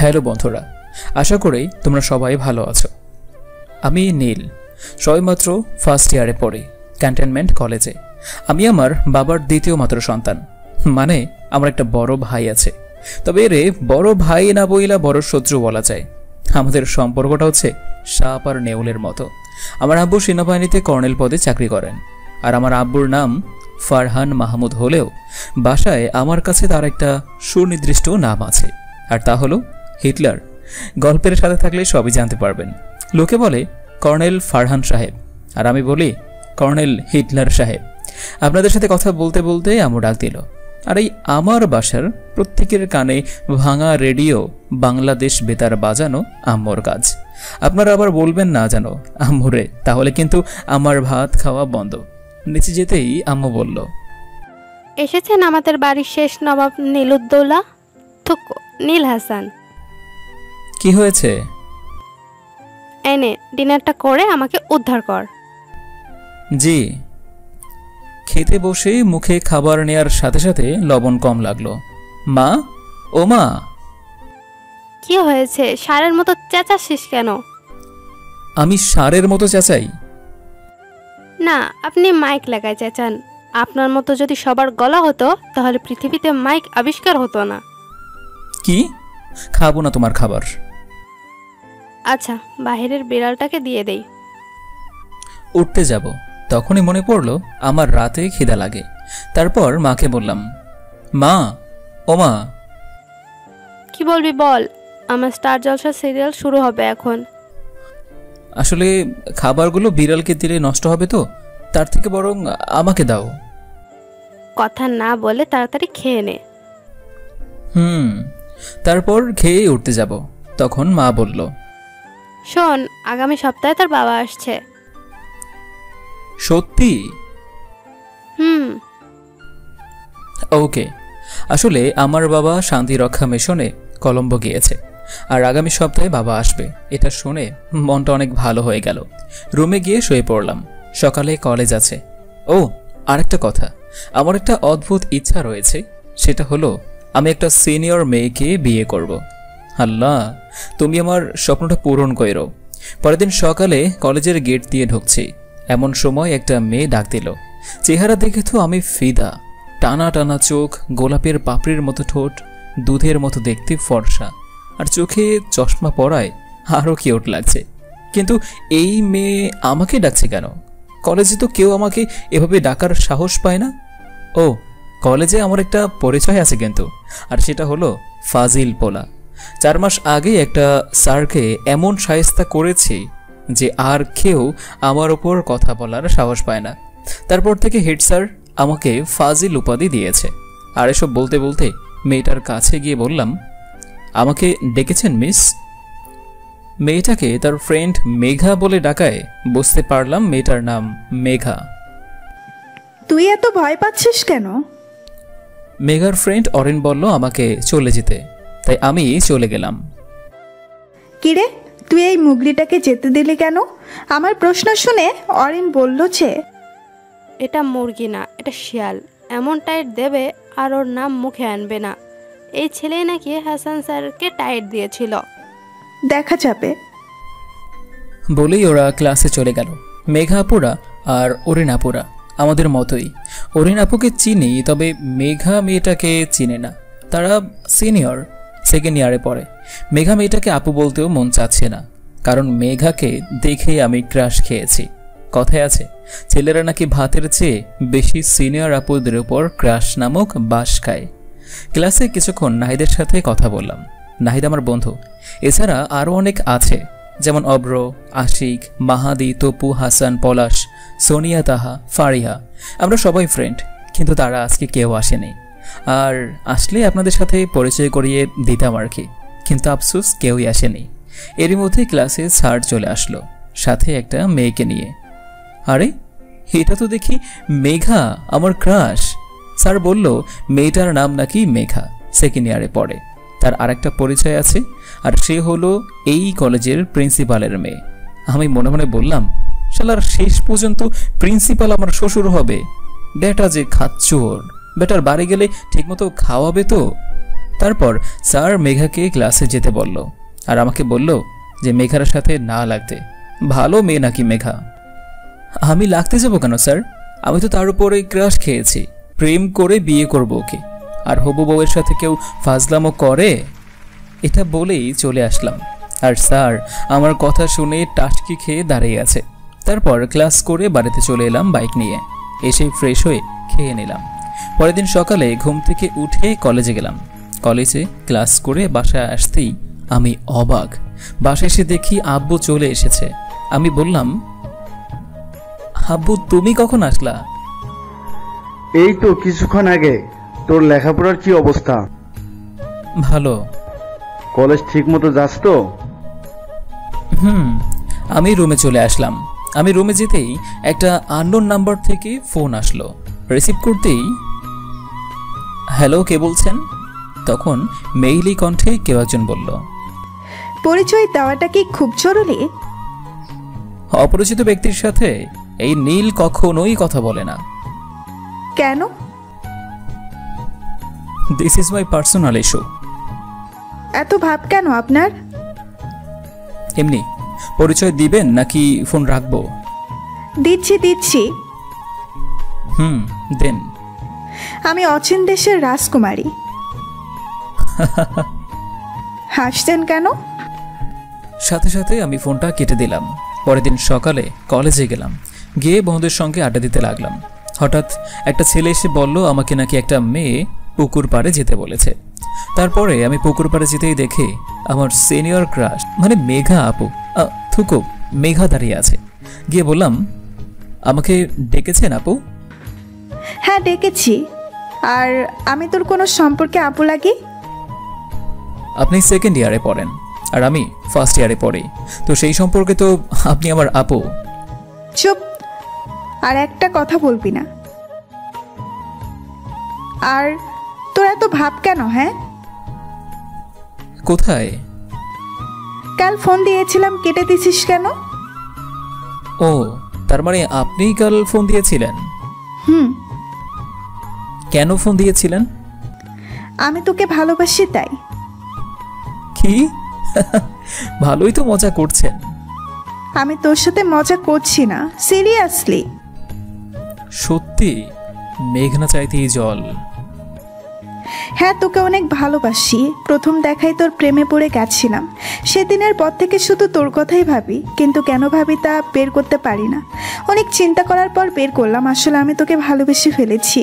Hello বন্ধুরা, আশা করি তোমরা সবাই ভালো আছো। আমি নীল, সবেমাত্র ফার্স্ট ইয়ারে পড়ি ক্যান্টনমেন্ট কলেজে। আমি আমার বাবার দ্বিতীয় মাত্র সন্তান, মানে আমার একটা বড় ভাই আছে। তবে এরে বড় ভাই না বইলা বড় শত্রু বলা যায়। আমাদের সম্পর্কটা হচ্ছে সাপ আর নেউলের মতো। আমার আব্বু সেনাবাহিনীতে কর্নেল পদে চাকরি করেন, আর আমার আব্বুর নাম ফারহান মাহমুদ হলেও বাসায় আমার কাছে তার একটা সুনির্দিষ্ট নাম আছে, আর তা হলো হিটলার। গল্পের সাথে থাকলে সবই জানতে পারবেন। লোকে বলে কর্নেল ফারহান সাহেব, আর আমি বলি কর্নেল হিটলার সাহেব। আপনাদের সাথে কথা বলতে বলতে আম্মু ডাক দিল, আর এই আমার বাসার প্রত্যেকের কানে ভাঙা রেডিও বাংলাদেশ বেতার বাজানো আম্মুর কাজ। আপনারা আবার বলবেন না জানো আম্মুরে, তাহলে কিন্তু আমার ভাত খাওয়া বন্ধ। নিচে যেতেই আম্মু বলল, এসেছেন আমাদের বাড়ির শেষ নবাব নীলুদ্দৌলা নীল হাসান। কি হয়েছে? এনে ডিনারটা করে আমাকে উদ্ধার কর। জি। খেতে বসে মুখে খাবার নেয়ার সাথে সাথে লবণ কম লাগলো। মা, ও মা। কি হয়েছে? ষাঁড়ের মতো চেঁচাচ্ছিস কেন? আমি ষাঁড়ের মতো চেঁচাই? না, আপনি মাইক লাগায় চেঁচান। আপনার মতো যদি সবার গলা হতো তাহলে পৃথিবীতে মাইক আবিষ্কার হতো না। কি? খাবো না তোমার খাবার। আচ্ছা, বাহিরের বিড়ালটাকে দিয়ে দেই। উঠতে যাব, তখনই মনে পড়লো আমার রাতে খিদা লাগে। তারপর মাকে বললাম, মা, ও মা। কি বলবি বল, আমার স্টার জলসা সিরিয়াল শুরু হবে এখন। আসলে খাবারগুলো বিড়ালকে দিলে নষ্ট হবে তো, তার থেকে বরং আমাকে দাও। কথা না বলে তাড়াতাড়ি খেয়ে নে। তারপর খেয়ে উঠতে যাব, তখন মা বলল, শোন, আগামী সপ্তাহে তোর বাবা আসছে। সত্যি? ওকে। আসলে আমার বাবা শান্তিরক্ষা মিশনে কলম্বো গিয়েছে, আর আগামী সপ্তাহে বাবা আসবে। এটা শুনে মনটা অনেক ভালো হয়ে গেল। রুমে গিয়ে শুয়ে পড়লাম। সকালে কলেজ আছে। ও, আরেকটা কথা, আমার একটা অদ্ভুত ইচ্ছা রয়েছে। সেটা হলো আমি একটা সিনিয়র মেয়েকে বিয়ে করব। আল্লাহ, তুমি আমার স্বপ্নটা পূরণ করো। পরের দিন সকালে কলেজের গেট দিয়ে ঢুকছি, এমন সময় একটা মেয়ে ডাক দিল। চেহারা দেখে তো আমি ফিদা। টানা টানা চোখ, গোলাপের পাপড়ির মতো ঠোঁট, দুধের মতো দেখতে ফর্সা, আর চোখে চশমা পরায় আরও কিউট লাগছে। কিন্তু এই মেয়ে আমাকে ডাকছে কেন? কলেজে তো কেউ আমাকে এভাবে ডাকার সাহস পায় না। ও, কলেজে আমার একটা পরিচয় আছে কিন্তু, আর সেটা হলো ফাজিল পোলা। 4 মাস আগে একটা স্যারকে এমন শায়েস্তা করেছি যে আর কেউ আমার ওপর কথা বলার সাহস পায় না। তারপর থেকে হেড স্যার আমাকে ফাজিল উপাধি দিয়েছে। আর এসব বলতে বলতে মেয়েটার কাছে গিয়ে বললাম, আমাকে ডেকেছেন মিস? মেয়েটাকে তার ফ্রেন্ড মেঘা বলে ডাকায় বুঝতে পারলাম মেয়েটার নাম মেঘা। তুই এত ভয় পাচ্ছিস কেন? মেঘার ফ্রেন্ড অরিন বলল আমাকে চলে যেতে, তাই আমি চলে গেলাম। কিরে, তুই এই মুগলিটাকে যেতে দিলি কেন? আমার প্রশ্ন শুনে অরিন বলল যে, এটা মুরগি না, এটা শিয়াল। এমন টাইট দেবে আর ওর নাম মুখে আনবে না। এই ছেলেই নাকি হাসান স্যারকে টাইট দিয়েছিল। দেখা যাবে। বলেই ওরা ক্লাসে চলে গেল। মেঘা আপুরা আর অরিন আপুরা আমাদের মতোই। অরিন আপুকে চিনি, তবে মেঘা মেয়েটাকে চিনে না। তারা সিনিয়র, সেকেন্ড ইয়ারে পড়ে। মেঘা মেয়েটাকে আপু বলতেও মন চাচ্ছে না, কারণ মেঘাকে দেখে আমি ক্রাশ খেয়েছি। কথায় আছে, ছেলেরা নাকি ভাতের চেয়ে বেশি সিনিয়র আপুদের উপর ক্রাশ নামক বাস খায়। ক্লাসে কিছুক্ষণ নাহিদের সাথে কথা বললাম। নাহিদ আমার বন্ধু। এছাড়া আরও অনেক আছে, যেমন অব্র, আশিক, মাহাদি, তপু, হাসান, পলাশ, সোনিয়া, তাহা, ফারিহা। আমরা সবাই ফ্রেন্ড, কিন্তু তারা আজকে কেউ আসেনি। আর আসলে আপনাদের সাথে পরিচয় করিয়ে দিতাম আর কি, কিন্তু আফসোস কেউই আসেনি। এরই মধ্যে ক্লাসে স্যার চলে আসলো, সাথে একটা মেয়েকে নিয়ে। আরে, এটা তো দেখি মেঘা, আমার ক্রাশ। স্যার বলল মেয়েটার নাম নাকি মেঘা, সেকেন্ড ইয়ারে পড়ে। তার আরেকটা পরিচয় আছে, আর সে হলো এই কলেজের প্রিন্সিপালের মেয়ে। আমি মনে মনে বললাম, শালার শেষ পর্যন্ত প্রিন্সিপাল আমার শ্বশুর হবে। বেটা যে খাচ্চোর, বেটার বাড়ি গেলে ঠিকমতো খাওয়াবে তো। তারপর স্যার মেঘাকে ক্লাসে যেতে বলল, আর আমাকে বলল যে মেঘার সাথে না লাগতে, ভালো মেয়ে নাকি মেঘা। আমি লাগতে যাব কেন স্যার? আমি তো তার উপরে ক্রাশ খেয়েছি, প্রেম করে বিয়ে করব ওকে, আর হবু বউয়ের সাথে কেউ ফাজলামো করে? এটা বলেই চলে আসলাম, আর স্যার আমার কথা শুনে টাসকি খেয়ে দাঁড়িয়ে আছে। তারপর ক্লাস করে বাড়িতে চলে এলাম বাইক নিয়ে, এসে ফ্রেশ হয়ে খেয়ে নিলাম। পরের দিন সকালে ঘুম থেকে উঠে কলেজে গেলাম। কলেজে ক্লাস করে বাসায় আসতেই আমি অবাক, বাসায় এসে দেখি আব্বু চলে এসেছে। আমি বললাম, আব্বু তুমি কখন আসলা? এই তো কিছুক্ষণ আগে। তোর লেখাপড়ার কি অবস্থা? ভালো। কলেজ ঠিক মতো যাস তো? আমি রুমে চলে আসলাম। আমি রুমে যেতেই একটা আননোন নাম্বার থেকে ফোন আসলো। রিসিভ করতেই, হ্যালো, কে বলছেন? তখন মেইলি কণ্ঠে কেউ একজন বলল, পরিচয় দেওয়াটা কি খুব জরুরি? অপরিচিত ব্যক্তির সাথে এই নীল কখনোই কথা বলে না। কেন? This is my personal issue. এত ভাব কেন আপনার? এমনি। পরিচয় দিবেন নাকি ফোন রাখবো? দিচ্ছি। দেন। আমি অচিন দেশের রাজকুমারী। হাসছেন কেন? সাথে সাথে আমি ফোনটা কেটে দিলাম। পরের দিন সকালে কলেজে গেলাম, গিয়ে বন্ধুদের সঙ্গে আড্ডা দিতে লাগলাম। হঠাৎ একটা ছেলে এসে বলল আমাকে নাকি একটা মেয়ে পুকুর পাড়ে যেতে বলেছে। তারপরে আমি পুকুর পাড়ে যেতেই দেখে আমার সিনিয়র ক্রাশ মানে মেঘা আপু, থুকু মেঘা দাঁড়িয়ে আছে। গিয়ে বললাম, আমাকে ডেকেছেন আপু? হ্যাঁ ডেকেছি। আর আমি তোর কোনো সম্পর্কে আপু লাগি? আপনি সেকেন্ড ইয়ারে পড়েন আর আমি ফার্স্ট ইয়ারে পড়ি, তো সেই সম্পর্কে তো আপনি আমার আপু। চুপ, আর একটা কথা বলবি না। আর তোর এত ভাব কেন? হ্যাঁ, কোথায়? কাল ফোন দিয়েছিলাম, কেটে দিছিস কেন? ও, তার মানে আপনিই কাল ফোন দিয়েছিলেন? কেন ফোন দিয়েছিলেন? আমি তোকে ভালোবাসি তাই। কি? ভালোই তো মজা করছেন। আমি তোর সাথে মজা করছি না, সিরিয়াসলি। সত্যি? মেঘনা চাইতেই জল। হ্যাঁ, তোকে অনেক ভালোবাসি। প্রথম দেখায় তোর প্রেমে পড়ে গেছিলাম। সেদিনের পর থেকে শুধু তোর কথাই ভাবি, কিন্তু কেন ভাবি তা বের করতে পারি না। অনেক চিন্তা করার পর বের করলাম, আসলে আমি তোকে ভালোবেসে ফেলেছি।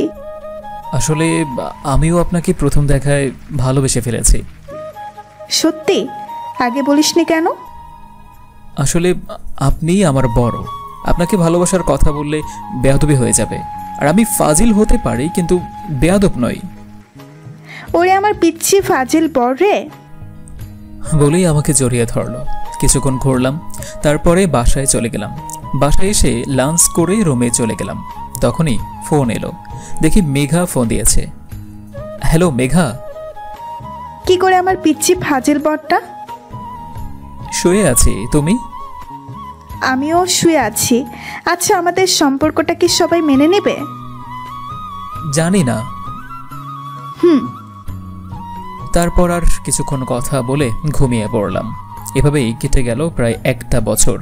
আসলে আমিও আপনাকে প্রথম দেখায় ভালোবেসে ফেলেছি। সত্যি? আগে বলিসনি কেন? আসলে আপনিই আমার বড়, আপনাকে ভালোবাসার কথা বললে বেয়াদবি হয়ে যাবে। আর আমি ফাজিল হতে পারি, কিন্তু বেয়াদব নই। ওরে আমার পিচ্ছি ফাজিল বর রে! বলেই আমাকে জড়িয়ে ধরলো। কিছুক্ষণ ঘুরলাম, তারপরে বাসায় চলে গেলাম। বাসায় এসে লাঞ্চ করে রুমে চলে গেলাম। তখনই ফোন এলো, দেখি মেঘা ফোন দিয়েছে। হ্যালো মেঘা। কি করে আমার পিচ্ছি ফাজিল বরটা? শুয়ে আছি, তুমি? আমিও শুয়ে আছি। আচ্ছা, আমাদের সম্পর্কটা কি সবাই মেনে নেবে? জানি না। তারপর আর কিছুক্ষণ কথা বলে ঘুমিয়ে পড়লাম। এভাবেই কেটে গেল প্রায় একটা বছর।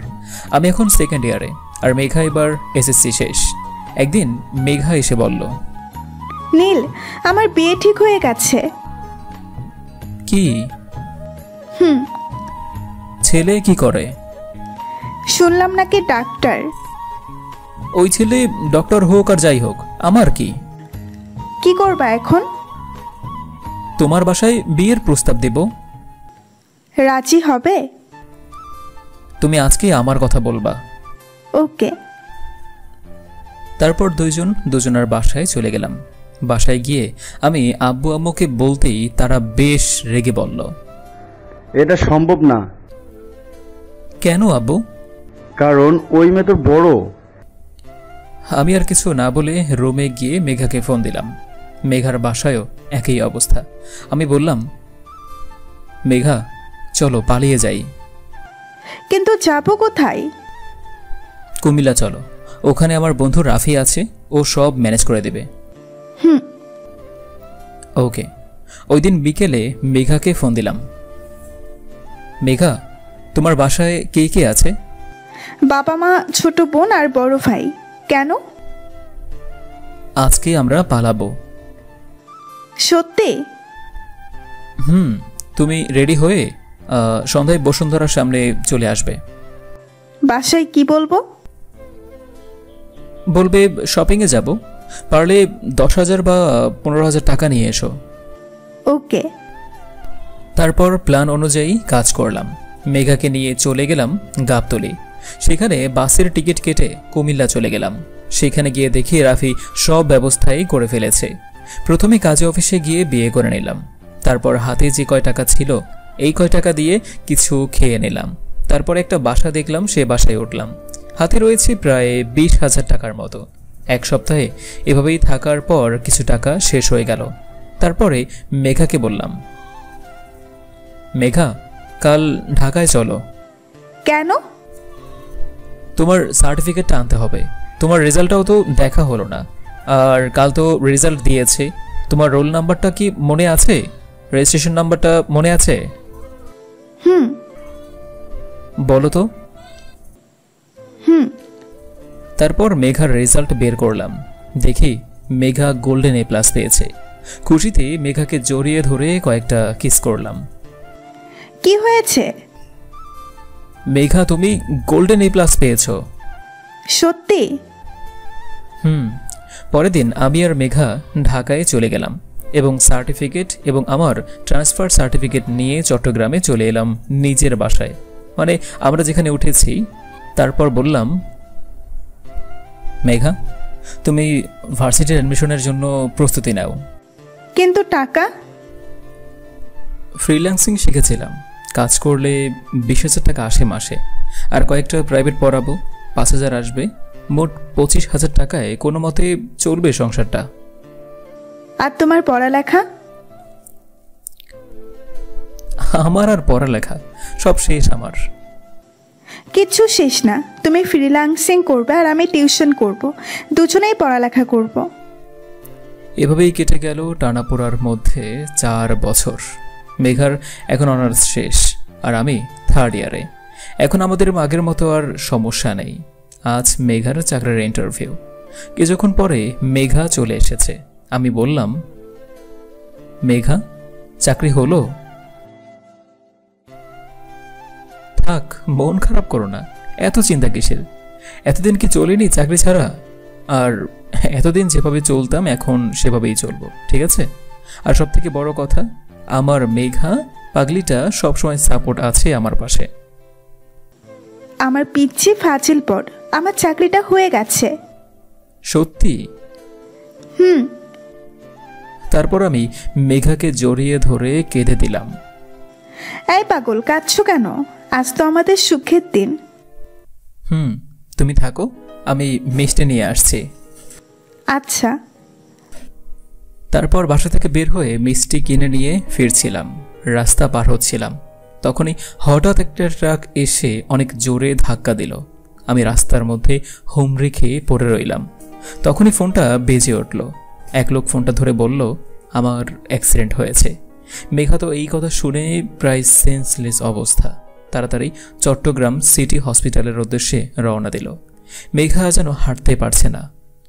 আমি এখন সেকেন্ড ইয়ারে, আর মেঘা এবার এসএসসি শেষ। একদিন মেঘা এসে বলল, নীল, আমার বিয়ে ঠিক হয়ে গেছে। কি? ছেলে কি করে? শুনলাম নাকি ডাক্তার। ওই ছেলে ডক্টর হোক আর যাই হোক, আমার কি? কি করবা এখন? তোমার বাসায় বিয়ের প্রস্তাব দেব। রাজি হবে? তুমি আজকে আমার কথা বলবা। ওকে। তারপর দুজনের বাসায় চলে গেলাম। বাসায় গিয়ে আমি আব্বু আম্মুকে বলতেই তারা বেশ রেগে বলল, এটা সম্ভব না। কেন আব্বু? কারণ ওই মেয়ে তো বড়। আমি আর কিছু না বলে রুমে গিয়ে মেঘাকে ফোন দিলাম। মেঘার বাসায়ও একই অবস্থা। আমি বললাম, মেঘা চলো পালিয়ে যাই। কিন্তু যাবো কোথায়? কুমিল্লা চলো, ওখানে আমার বন্ধু রাফি আছে, ও সব ম্যানেজ করে দেবে। হুম। ওকে। ওই দিন বিকেলে মেঘাকে ফোন দিলাম। মেঘা, তোমার বাসায় কে কে আছে? বাবা মা, ছোট বোন আর বড় ভাই। কেন? আজকে আমরা পালাবো। সত্যি? তুমি রেডি হয়ে সন্ধ্যায় বসুন্ধরার সামনে চলে আসবে। বাসায় কি বলবো? বলবে শপিংয়ে যাব, পারলে 10,000 বা 15,000 টাকা নিয়ে এসো। ওকে। তারপর প্ল্যান অনুযায়ী কাজ করলাম। মেঘাকে নিয়ে চলে গেলাম গাবতলী। সেখানে বাসের টিকিট কেটে কুমিল্লা চলে গেলাম। সেখানে গিয়ে দেখি রাফি সব ব্যবস্থাই করে ফেলেছে। প্রথমে কাজে অফিসে গিয়ে বিয়ে করে নিলাম। তারপর হাতে যে কয় টাকা ছিল এই কয় টাকা দিয়ে কিছু খেয়ে নিলাম। তারপর একটা বাসা দেখলাম, সে বাসায় উঠলাম। হাতে রয়েছে প্রায় 20,000 টাকার মতো। এক সপ্তাহে এভাবেই থাকার পর কিছু টাকা শেষ হয়ে গেল। তারপরে মেঘাকে বললাম, মেঘা, কাল ঢাকায় চলো। কেন? তোমার সার্টিফিকেটটা আনতে হবে। তোমার রেজাল্টটাও তো দেখা হলো না, আর কাল তো রেজাল্ট দিয়েছে। তোমার রোল নাম্বারটা কি মনে আছে? রেজিস্ট্রেশন নাম্বারটা মনে আছে? বলো তো। তারপর মেঘার রেজাল্ট বের করলাম। দেখি মেঘা গোল্ডেন A+ পেয়েছে। খুশিতে মেঘাকে জড়িয়ে ধরে কয়েকটা কিস করলাম। কি হয়েছে? মেঘা, তুমি গোল্ডেন A+ পেয়েছো। সত্যি? পরের দিন আমি আর মেঘা ঢাকায় চলে গেলাম এবং সার্টিফিকেট এবং আমার ট্রান্সফার সার্টিফিকেট নিয়ে চট্টগ্রামে চলে এলাম নিজের বাসায়, মানে আমরা যেখানে উঠেছি। তারপর বললাম, মেঘা, তুমি ভার্সিটির অ্যাডমিশনের জন্য প্রস্তুতি নাও। কিন্তু টাকা? ফ্রিল্যান্সিং শিখেছিলাম, কাজ করলে 20,000 টাকা আসে মাসে। আর কয়েকটা প্রাইভেট পড়াবো, 5,000 আসবে। মোট 25,000 টাকায় কোনো মতে চলবে সংসারটা। আর তোমার পড়ালেখা? আমার আর পড়ালেখা সব শেষ আমার। কিচ্ছু শেষ না। তুমি ফ্রিল্যান্সিং করবে আর আমি টিউশন করব, দুজনেই পড়ালেখা করব। এভাবেই কেটে গেল টানাপোড়ার মধ্যে 4 বছর। মেঘার এখন অনার্স শেষ আর আমি 3rd ইয়ারে। এখন আমাদের আগের মতো আর সমস্যা নেই। আজ মেঘার চাকরির ইন্টারভিউ। কিছুক্ষণ পরে মেঘা চলে এসেছে। আমি বললাম, মেঘা, চাকরি হলো? থাক, মন খারাপ করো না, এত চিন্তা কিসের? এতদিন কি চলিনি চাকরি ছাড়া? আর এতদিন যেভাবে চলতাম এখন সেভাবেই চলবো, ঠিক আছে? আর সব থেকে বড় কথা, আমার মেঘা পাগলিটা সবসময় সাপোর্ট আছে আমার পাশে। আমার পিচ্ছি ফাজিল পর, আমার চাকরিটা হয়ে গেছে। সত্যি? তারপর আমি মেঘাকে জড়িয়ে ধরে কেঁদে দিলাম। এই পাগল, কাঁদছো কেন? আজ তো আমাদের সুখের দিন। তুমি থাকো, আমি মিষ্টি নিয়ে আসছি। আচ্ছা। তারপর বাসা থেকে বের হয়ে মিষ্টি কিনে নিয়ে ফিরছিলাম। রাস্তা পার হচ্ছিলাম, তখনই হঠাৎ একটা ট্রাক এসে অনেক জোরে ধাক্কা দিল। আমি রাস্তার মধ্যে হুমড়ি খেয়ে পড়ে রইলাম। তখনই ফোনটা বেজে উঠল। এক লোক ফোনটা ধরে বলল, আমার অ্যাক্সিডেন্ট হয়েছে। মেঘা তো এই কথা শুনে প্রায় সেন্সলেস অবস্থা। তাড়াতাড়ি চট্টগ্রাম সিটি হসপিটালের উদ্দেশ্যে রওনা দিল। মেঘা যেন হাঁটতে পারছে না,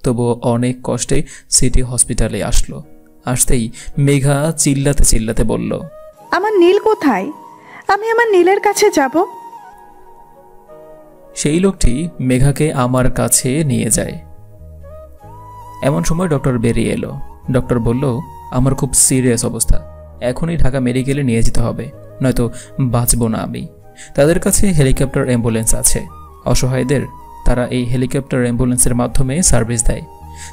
তবুও অনেক কষ্টে সিটি হসপিটালে আসলো। আসতেই মেঘা চিল্লাতে চিল্লাতে বলল, আমার নীল কোথায়? আমি আমার নীলের কাছে যাব। সেই লোকটি মেঘাকে আমার কাছে নিয়ে যায়। এমন সময় ডক্টর বেরিয়ে এলো। ডক্টর বলল, আমার খুব সিরিয়াস অবস্থা, এখনই ঢাকা মেডিকেলে নিয়ে যেতে হবে, নয়তো বাঁচব না আমি। তাদের কাছে হেলিকপ্টার অ্যাম্বুলেন্স আছে। অসহায়দের তারা এই হেলিকপ্টার অ্যাম্বুলেন্সের মাধ্যমে সার্ভিস দেয়।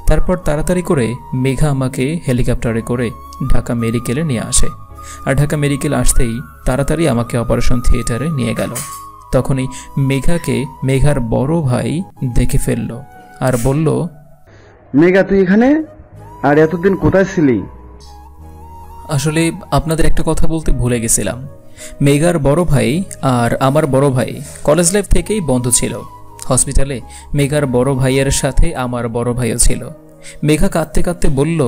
তারপর তাড়াতাড়ি করে মেঘা আমাকে হেলিকপ্টারে করে ঢাকা মেডিকেলে নিয়ে আসে। আর ঢাকা মেডিকেল আসতেই তাড়াতাড়ি আমাকে অপারেশন থিয়েটারে নিয়ে গেল। তখনই মেঘাকে মেঘার বড় ভাই দেখে ফেলল আর বলল, মেঘা, তুই এখানে? আর এতদিন কোথায় ছিলি? আসলে আপনাদের একটা কথা বলতে ভুলে গেছিলাম। মেঘার বড় ভাই আর আমার বড় ভাই কলেজ লাইফ থেকেই বন্ধু ছিল। হসপিটালে মেঘার বড় ভাইয়ের সাথে আমার বড় ভাইও ছিল। মেঘা কাঁদতে কাঁদতে বলল,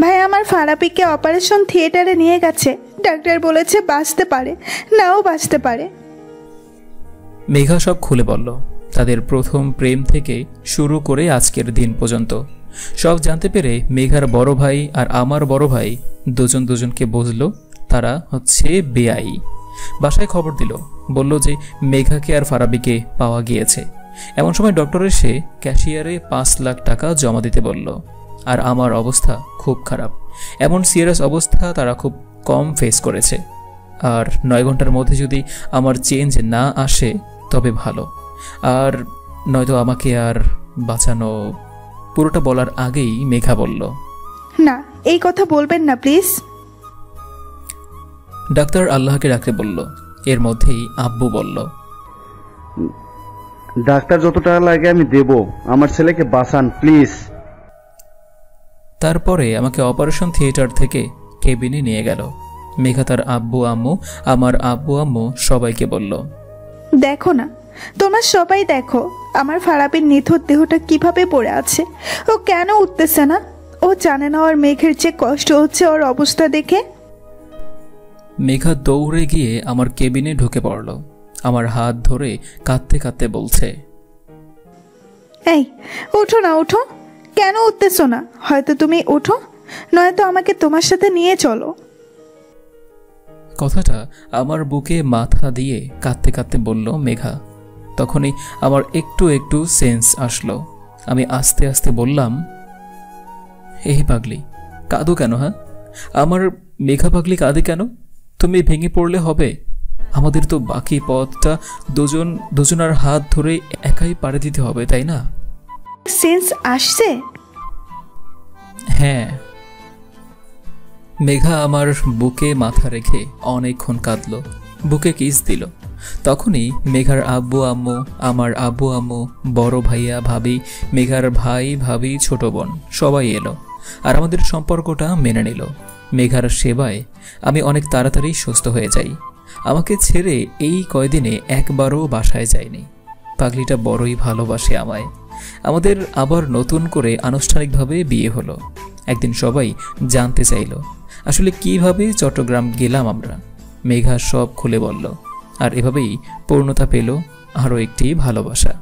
ভাই আমার ফারাপিকে অপারেশন থিয়েটারে নিয়ে গেছে, ডাক্তার বলেছে বাঁচতে পারে, নাও বাঁচতে পারে। মেঘা সব খুলে বলল, তাদের প্রথম প্রেম থেকে শুরু করে আজকের দিন পর্যন্ত সব জানতে পেরে মেঘার বড় ভাই আর আমার বড় ভাই দুজন দুজনকে বুঝলো তারা হচ্ছে বেআই। বাসায় খবর দিল, বলল যে মেঘাকে আর ফারাবিকে পাওয়া গিয়েছে। এমন সময় ডক্টর এসে ক্যাশিয়ারে 5 লাখ টাকা জমা দিতে বলল। আর আমার অবস্থা খুব খারাপ, এমন সিরিয়াস অবস্থা তারা খুব কম ফেস করেছে। আর 9 ঘন্টার মধ্যে যদি আমার চেঞ্জ না আসে তবে ভালো, আর নয়তো আমাকে আর বাঁচানো। পুরোটা বলার আগেই মেঘা বলল, না এই কথা বলবেন না প্লিজ। ডাক্তার আল্লাহকে ডাকতে বলল। এর মধ্যেই আব্বু বলল, ডাক্তার যত টাকা লাগে আমি দেব, আমার ছেলেকে বাঁচান প্লিজ। তারপরে আমাকে অপারেশন থিয়েটার থেকে কেবিনে নিয়ে গেল। মেঘা তার আব্বু আম্মু, আমার আব্বু আম্মু সবাইকে বলল, দেখো না, তোমরা সবাই দেখো আমার ফারাপির নিথর দেহটা কিভাবে পড়ে আছে। ও কেন উঠতেছে না? ও জানে না ওর মেঘের যে কষ্ট হচ্ছে ওর অবস্থা দেখে। মেঘা দৌড়ে গিয়ে আমার কেবিনে ঢুকে পড়ল। আমার হাত ধরে কাঁদতে কাঁদতে বলছে, এই ওঠো না, ওঠো, কেন উঠতেছো না? হয়তো তুমি ওঠো, নয়তো আমাকে তোমার সাথে নিয়ে চলো। কথাটা আমার বুকে মাথা দিয়ে কাঁদতে কাঁদতে বলল মেঘা। তখনই আমার একটু একটু সেন্স আসলো। আমি আস্তে আস্তে বললাম, এই পাগলি কাঁদো কেন? হ্যাঁ, আমার মেঘা পাগলি কাঁদে কেন? তুমি ভেঙে পড়লে হবে? আমাদের তো বাকি পথটা দুজনার হাত ধরে একাই পাড়ে দিতে হবে, তাই না? সেন্স আসছে? হ্যাঁ। মেঘা আমার বুকে মাথা রেখে অনেকক্ষণ কাঁদল, বুকে কিস দিল। তখনই মেঘার আব্বু আম্মু, আমার আব্বু আম্মু, বড় ভাইয়া ভাবি, মেঘার ভাই ভাবি, ছোট বোন সবাই এলো আর আমাদের সম্পর্কটা মেনে নিল। মেঘার সেবায় আমি অনেক তাড়াতাড়ি সুস্থ হয়ে যাই। আমাকে ছেড়ে এই কয়দিনে একবারও বাসায় যায়নি। পাগলিটা বড়ই ভালোবাসে আমায়। আমাদের আবার নতুন করে আনুষ্ঠানিকভাবে বিয়ে হলো। একদিন সবাই জানতে চাইল আসলে কিভাবে চট্টগ্রাম গেলাম আমরা। মেঘা সব খুলে বলল, আর এভাবেই পূর্ণতা পেল আরও একটি ভালোবাসা।